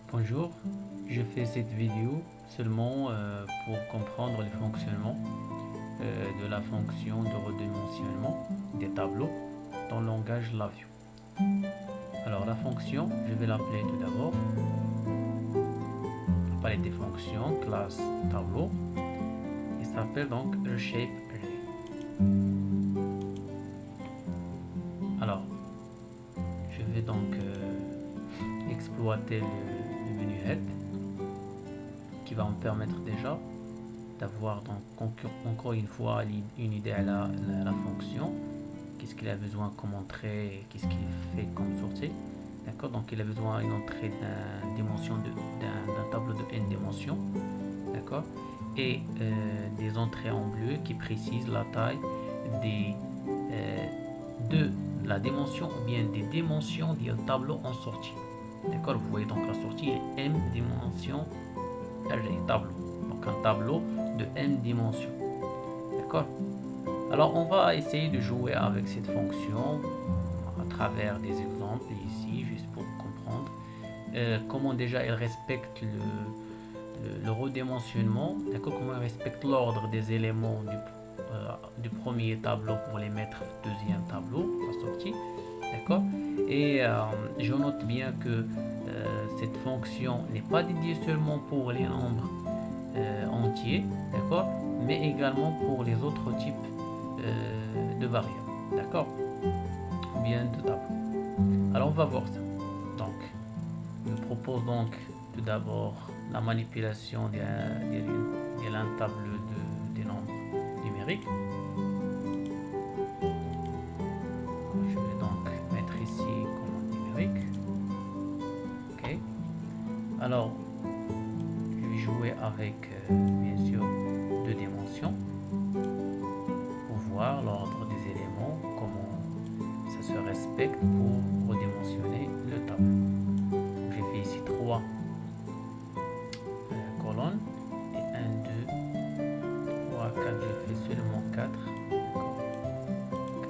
Bonjour, je fais cette vidéo seulement pour comprendre le fonctionnement de la fonction de redimensionnement des tableaux dans le langage LabVIEW. Alors la fonction, je vais l'appeler tout d'abord palette des fonctions, classe tableau, il s'appelle donc ReshapeArray. Alors, je vais donc exploiter le menu Head qui va me permettre déjà d'avoir donc encore une fois une idée à la fonction, qu'est-ce qu'il a besoin comme entrée, qu'est-ce qu'il fait comme sortie. D'accord, donc il a besoin d'une entrée d'un tableau de n dimensions, d'accord, et des entrées en bleu qui précisent la taille de la dimension ou bien des dimensions du tableau en sortie. D'accord, vous voyez donc la sortie est m dimension array tableau, donc un tableau de n dimensions. D'accord, alors on va essayer de jouer avec cette fonction à travers des exemples ici, juste pour comprendre comment déjà elle respecte le redimensionnement, d'accord, comment elle respecte l'ordre des éléments du premier tableau pour les mettre au deuxième tableau, la sortie, d'accord. Et je note bien que cette fonction n'est pas dédiée seulement pour les nombres entiers, d'accord, mais également pour les autres types de variables, d'accord, ou bien de tableaux. Alors on va voir ça. Donc je propose donc tout d'abord la manipulation d'un tableau des nombres numériques. Je vais donc mettre ici commande numérique. Ok. Alors je vais jouer avec bien sûr deux dimensions pour voir l'ordre des éléments, comment ça se respecte pour redimensionner le tableau. J'ai fait ici 3 colonnes et 1, 2, 3, 4, je fais seulement 4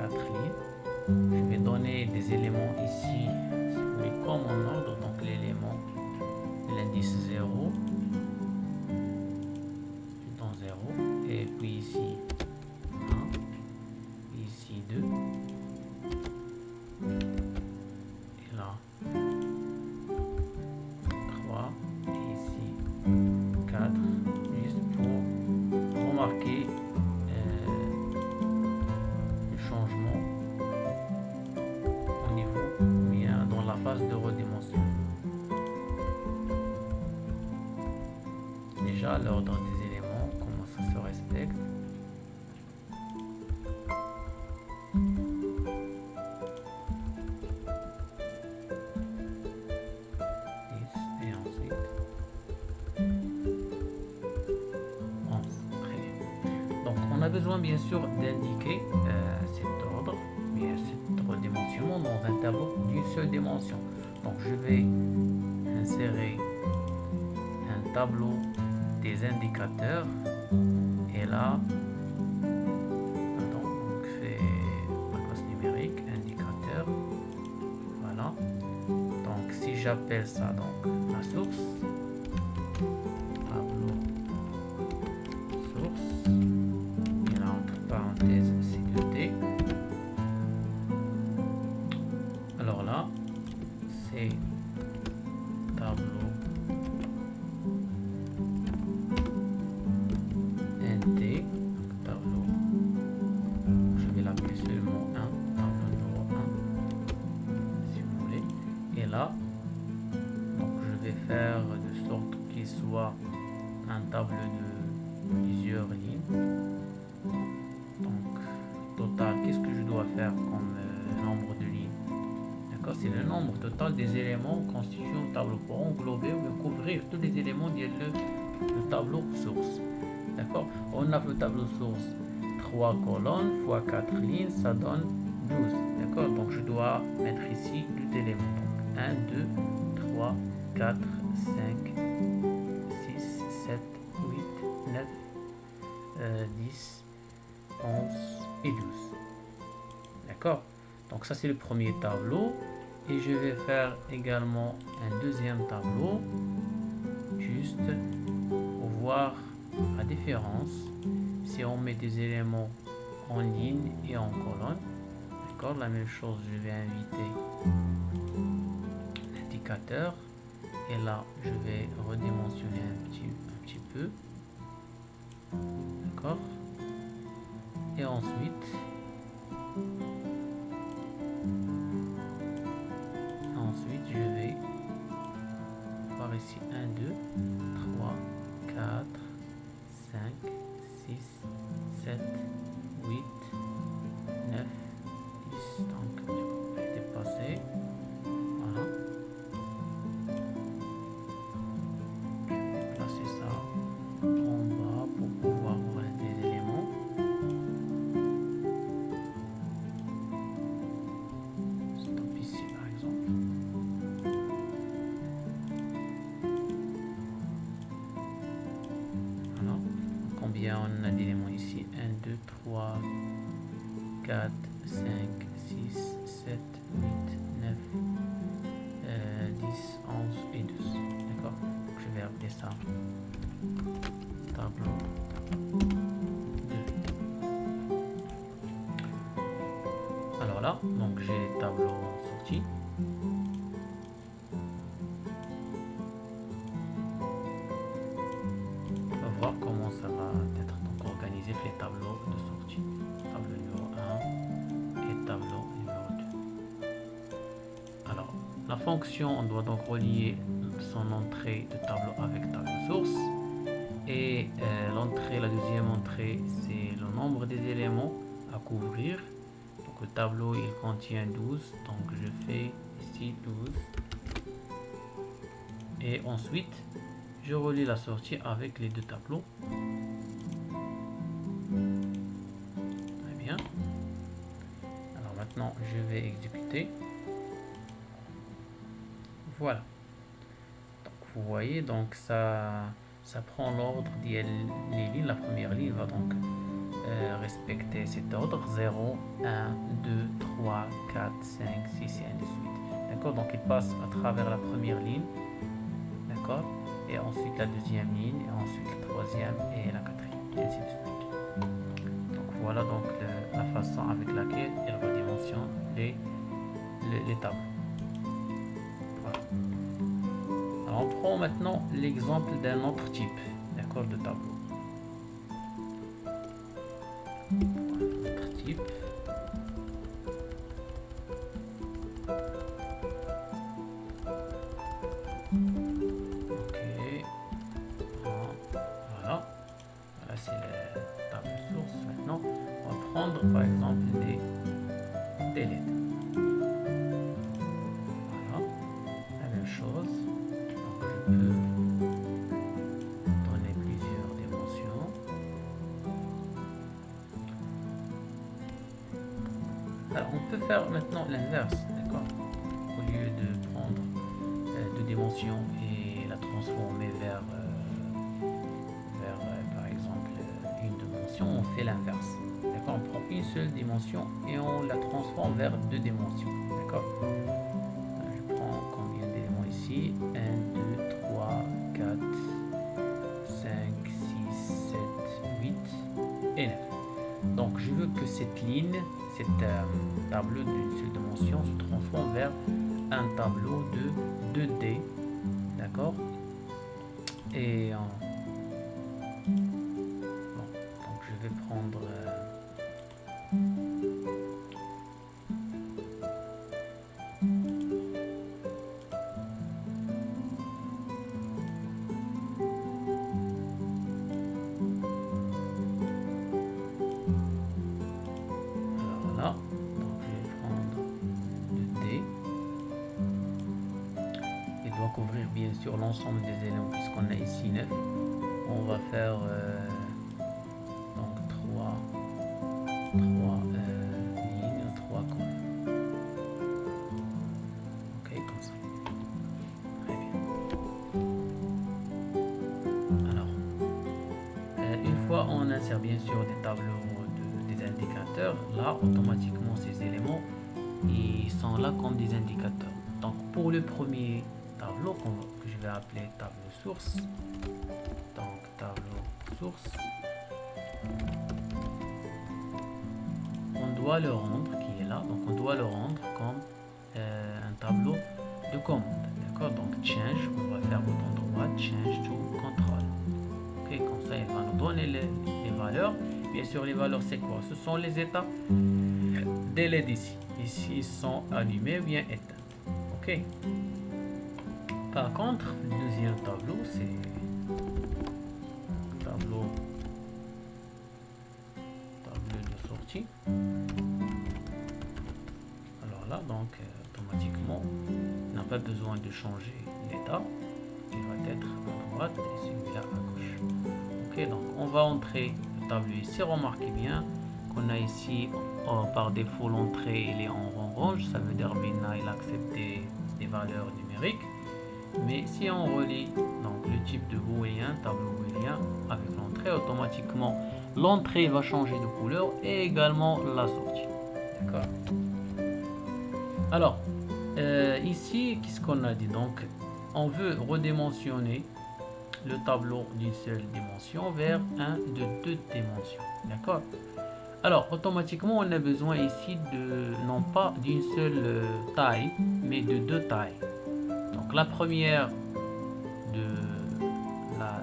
lignes. Je vais donner des éléments ici, si vous voulez, comme en ordre, donc l'élément, l'indice 0, dans 0, et puis ici 1, ici 2, et là 3, et ici 4, juste pour remarquer le changement au niveau, bien dans la phase de redimension. Déjà l'ordre des éléments, comment ça se respecte. Et ensuite 11. Très bien. Donc on a besoin bien sûr d'indiquer cet ordre, bien cet redimensionnement dans un tableau d'une seule dimension. Donc je vais insérer un tableau des indicateurs et là donc fait la classe numérique indicateur, voilà. Donc si j'appelle ça donc la source, tableau source, et là entre parenthèses sécurité, alors là c'est tableau NT, tableau, je vais l'appeler seulement 1, tableau numéro 1 si vous voulez, et là donc je vais faire de sorte qu'il soit un tableau de plusieurs lignes. Donc total, qu'est-ce que je dois faire comme nombre de lignes? D'accord, c'est le nombre total des éléments constituant le tableau pour englober ou couvrir tous les éléments du tableau source. D'accord, on a le tableau source 3 colonnes fois 4 lignes, ça donne 12. D'accord, donc je dois mettre ici 2 éléments. Donc 1, 2, 3, 4, 5, 6, 7, 8, 9, 10, 11 et 12. D'accord, donc ça c'est le premier tableau. Et je vais faire également un deuxième tableau, juste pour voir la différence si on met des éléments en ligne et en colonne. D'accord, la même chose, je vais inviter l'indicateur et là je vais redimensionner un petit peu. D'accord, et ensuite je vais voir ici 1, 2, 3, 4, 5, 6, 7, 8, 9, 10. Donc je vais dépasser. Voilà. Je vais placer ça en bas pour pouvoir voir des éléments. Stop ici par exemple. Voilà. Combien on a d'éléments ici? 1, 2, 3, 4, 5, 6, 7, 8, 9, 10, 11 et 12. D'accord? Je vais appeler ça tableau 2. Alors là, donc j'ai les tableaux sortis. On va voir comment ça va être donc organisé les tableaux de sortie. Tableau numéro 1 et tableau numéro 2. Alors, la fonction, on doit donc relier son entrée de tableau avec tableau source. Et l'entrée, la deuxième entrée, c'est le nombre des éléments à couvrir. Donc le tableau, il contient 12. Donc je fais ici 12. Et ensuite, je relie la sortie avec les deux tableaux. Très bien. Alors maintenant, je vais exécuter. Voilà. Donc vous voyez, donc ça prend l'ordre des lignes. La première ligne va donc respecter cet ordre 0, 1, 2, 3, 4, 5, 6 et ainsi de suite. D'accord, donc il passe à travers la première ligne. D'accord, et ensuite la deuxième ligne, et ensuite la troisième et la quatrième, et ainsi de suite. Donc voilà donc la façon avec laquelle il redimensionne les tableaux. Voilà. Alors on prend maintenant l'exemple d'un autre type, d'accord, de tableau. Autre type. C'est le tableau source. Maintenant, on va prendre par exemple des lettres. Voilà, la même chose. Donc, je peux donner plusieurs dimensions. Alors, on peut faire maintenant l'inverse, d'accord? Au lieu de prendre deux dimensions et la transformer vers par exemple une dimension, on fait l'inverse. D'accord, on prend une seule dimension et on la transforme vers deux dimensions. D'accord, je prends combien d'éléments ici? 1, 2, 3, 4, 5, 6, 7, 8 et 9. Donc je veux que cette ligne, cet tableau d'une seule dimension se transforme vers un tableau de 2D. D'accord, et donc je vais prendre alors là, donc je vais prendre 2D. Il doit couvrir bien sûr l'ensemble des éléments puisqu'on a ici 9. On va faire donc 3 lignes, 3 colonnes. Ok, comme ça. Très bien. Alors, une fois on insère bien sûr des tableaux des indicateurs, là automatiquement ces éléments ils sont là comme des indicateurs. Donc pour le premier tableau que je vais appeler tableau source, donc tableau source, on doit le rendre, qui est là, donc on doit le rendre comme un tableau de commande. D'accord, donc change, on va faire bouton droit, change to control. Ok, comme ça il va nous donner les valeurs. Bien sûr, les valeurs c'est quoi? Ce sont les états des LED ici. Ici ils sont allumés ou bien éteints. Ok. Par contre, le deuxième tableau c'est tableau de sortie. Alors là, donc automatiquement, on n'a pas besoin de changer l'état. Il va être à droite et celui-là à gauche. Ok, donc on va entrer le tableau ici. Remarquez bien qu'on a ici par défaut l'entrée elle est en rond rouge. Ça veut dire Bina il accepte des valeurs numériques. Mais si on relie donc le type de booléen, tableau booléen avec l'entrée, automatiquement l'entrée va changer de couleur et également la sortie. D'accord. Alors ici, qu'est-ce qu'on a dit? Donc on veut redimensionner le tableau d'une seule dimension vers un de deux dimensions. D'accord. Alors automatiquement on a besoin ici de non pas d'une seule taille mais de deux tailles. Donc la première de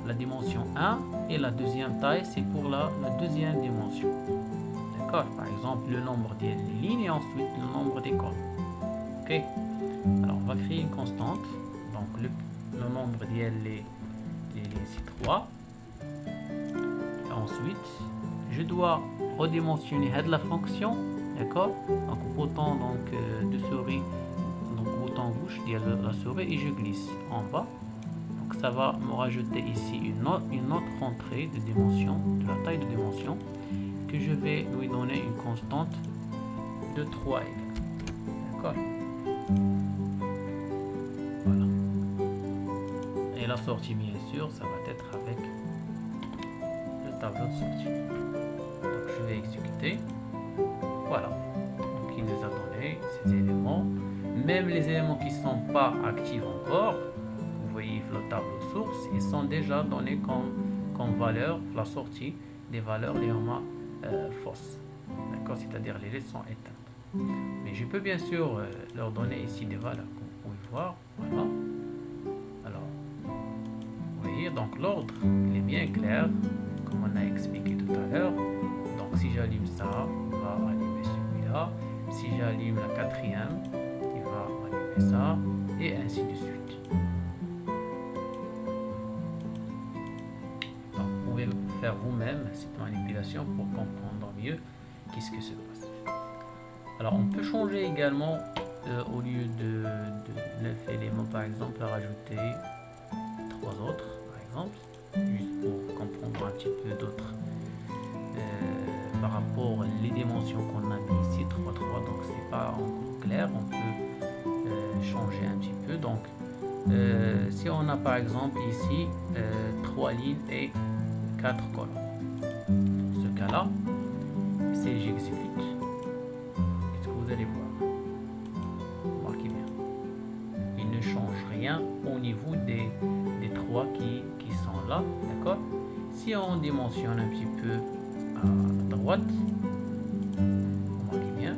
la dimension 1 et la deuxième taille c'est pour la deuxième dimension. D'accord. Par exemple le nombre des lignes et ensuite le nombre des colonnes. Ok. Alors on va créer une constante. Donc le nombre d'elle les lignes c'est 3. Et ensuite je dois redimensionner la fonction. D'accord. Donc bouton donc de souris, donc bouton gauche de la souris et je glisse en bas. Donc ça va me rajouter ici une autre entrée de dimension, de la taille de dimension, que je vais lui donner une constante de 3 égale. D'accord. Voilà. Et la sortie bien sûr ça va être avec le tableau de sortie. Donc je vais exécuter. Voilà. Donc il nous a donné ces éléments. Même les éléments qui ne sont pas actifs encore, vous voyez le tableau source, ils sont déjà donnés comme valeur, la sortie des valeurs légèrement fausses. D'accord, c'est-à-dire les LED sont éteintes. Mais je peux bien sûr leur donner ici des valeurs, comme vous pouvez voir. Voilà. Alors, vous voyez, donc l'ordre il est bien clair, comme on a expliqué tout à l'heure. Donc si j'allume ça, il va allumer celui-là. Si j'allume la quatrième, il va allumer ça, et ainsi de suite. Donc vous pouvez faire vous-même cette manipulation pour comprendre mieux qu'est-ce que se passe. Alors on peut changer également, au lieu de 9 éléments par exemple, à rajouter 3 autres par exemple, juste pour comprendre un petit peu d'autres par rapport aux dimensions qu'on a mis ici, 3, 3, donc c'est pas encore clair, on peut changer un petit peu. Donc si on a par exemple ici 3 lignes et 4 colonnes, dans ce cas là, si j'exécute, qu'est-ce que vous allez voir? Remarquez bien, il ne change rien au niveau des 3 qui sont là. D'accord. Si on dimensionne un petit peu à droite, remarquez bien,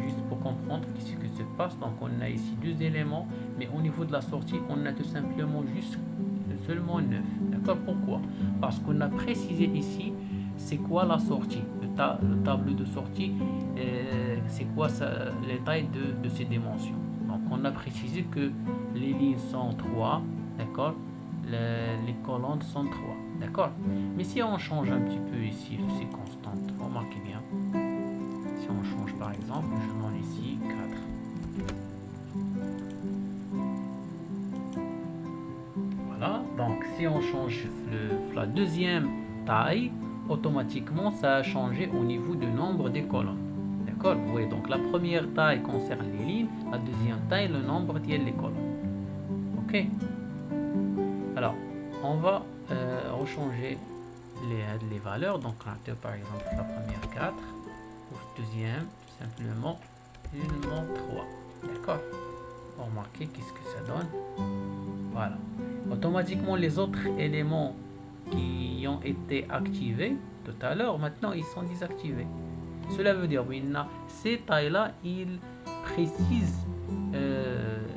juste pour comprendre ce qui se passe. Donc on a ici deux éléments, mais au niveau de la sortie on a tout simplement juste seulement 9. D'accord. Pourquoi? Parce qu'on a précisé ici c'est quoi la sortie, le tableau de sortie, c'est quoi les tailles de ces dimensions. Donc on a précisé que les lignes sont 3, d'accord, les colonnes sont 3, d'accord. Mais si on change un petit peu ici ces constantes, remarquez bien, si on change par exemple, je donne ici 4. Voilà, donc si on change la deuxième taille, automatiquement ça a changé au niveau du nombre des colonnes. D'accord. Vous voyez, donc la première taille concerne les lignes, la deuxième taille le nombre des colonnes. Ok. Alors on va rechanger les valeurs. Donc par exemple la première 4, ou deuxième simplement 3. D'accord. Remarquez qu'est-ce que ça donne. Voilà. Automatiquement, les autres éléments qui ont été activés tout à l'heure, maintenant ils sont désactivés. Cela veut dire, oui, ces tailles-là, ils précisent,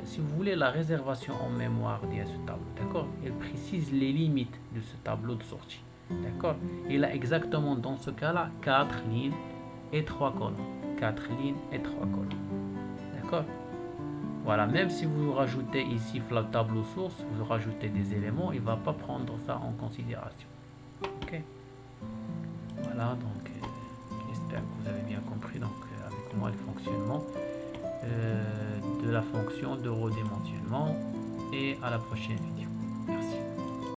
si vous voulez, la réservation en mémoire de ce tableau. D'accord. Ils précisent les limites de ce tableau de sortie. D'accord. Il a exactement dans ce cas-là 4 lignes et 3 colonnes. 4 lignes et 3 colonnes. D'accord. Voilà, même si vous rajoutez ici le tableau source, vous rajoutez des éléments, il ne va pas prendre ça en considération. Ok. Voilà, donc j'espère que vous avez bien compris donc, avec moi le fonctionnement de la fonction de redimensionnement et à la prochaine vidéo.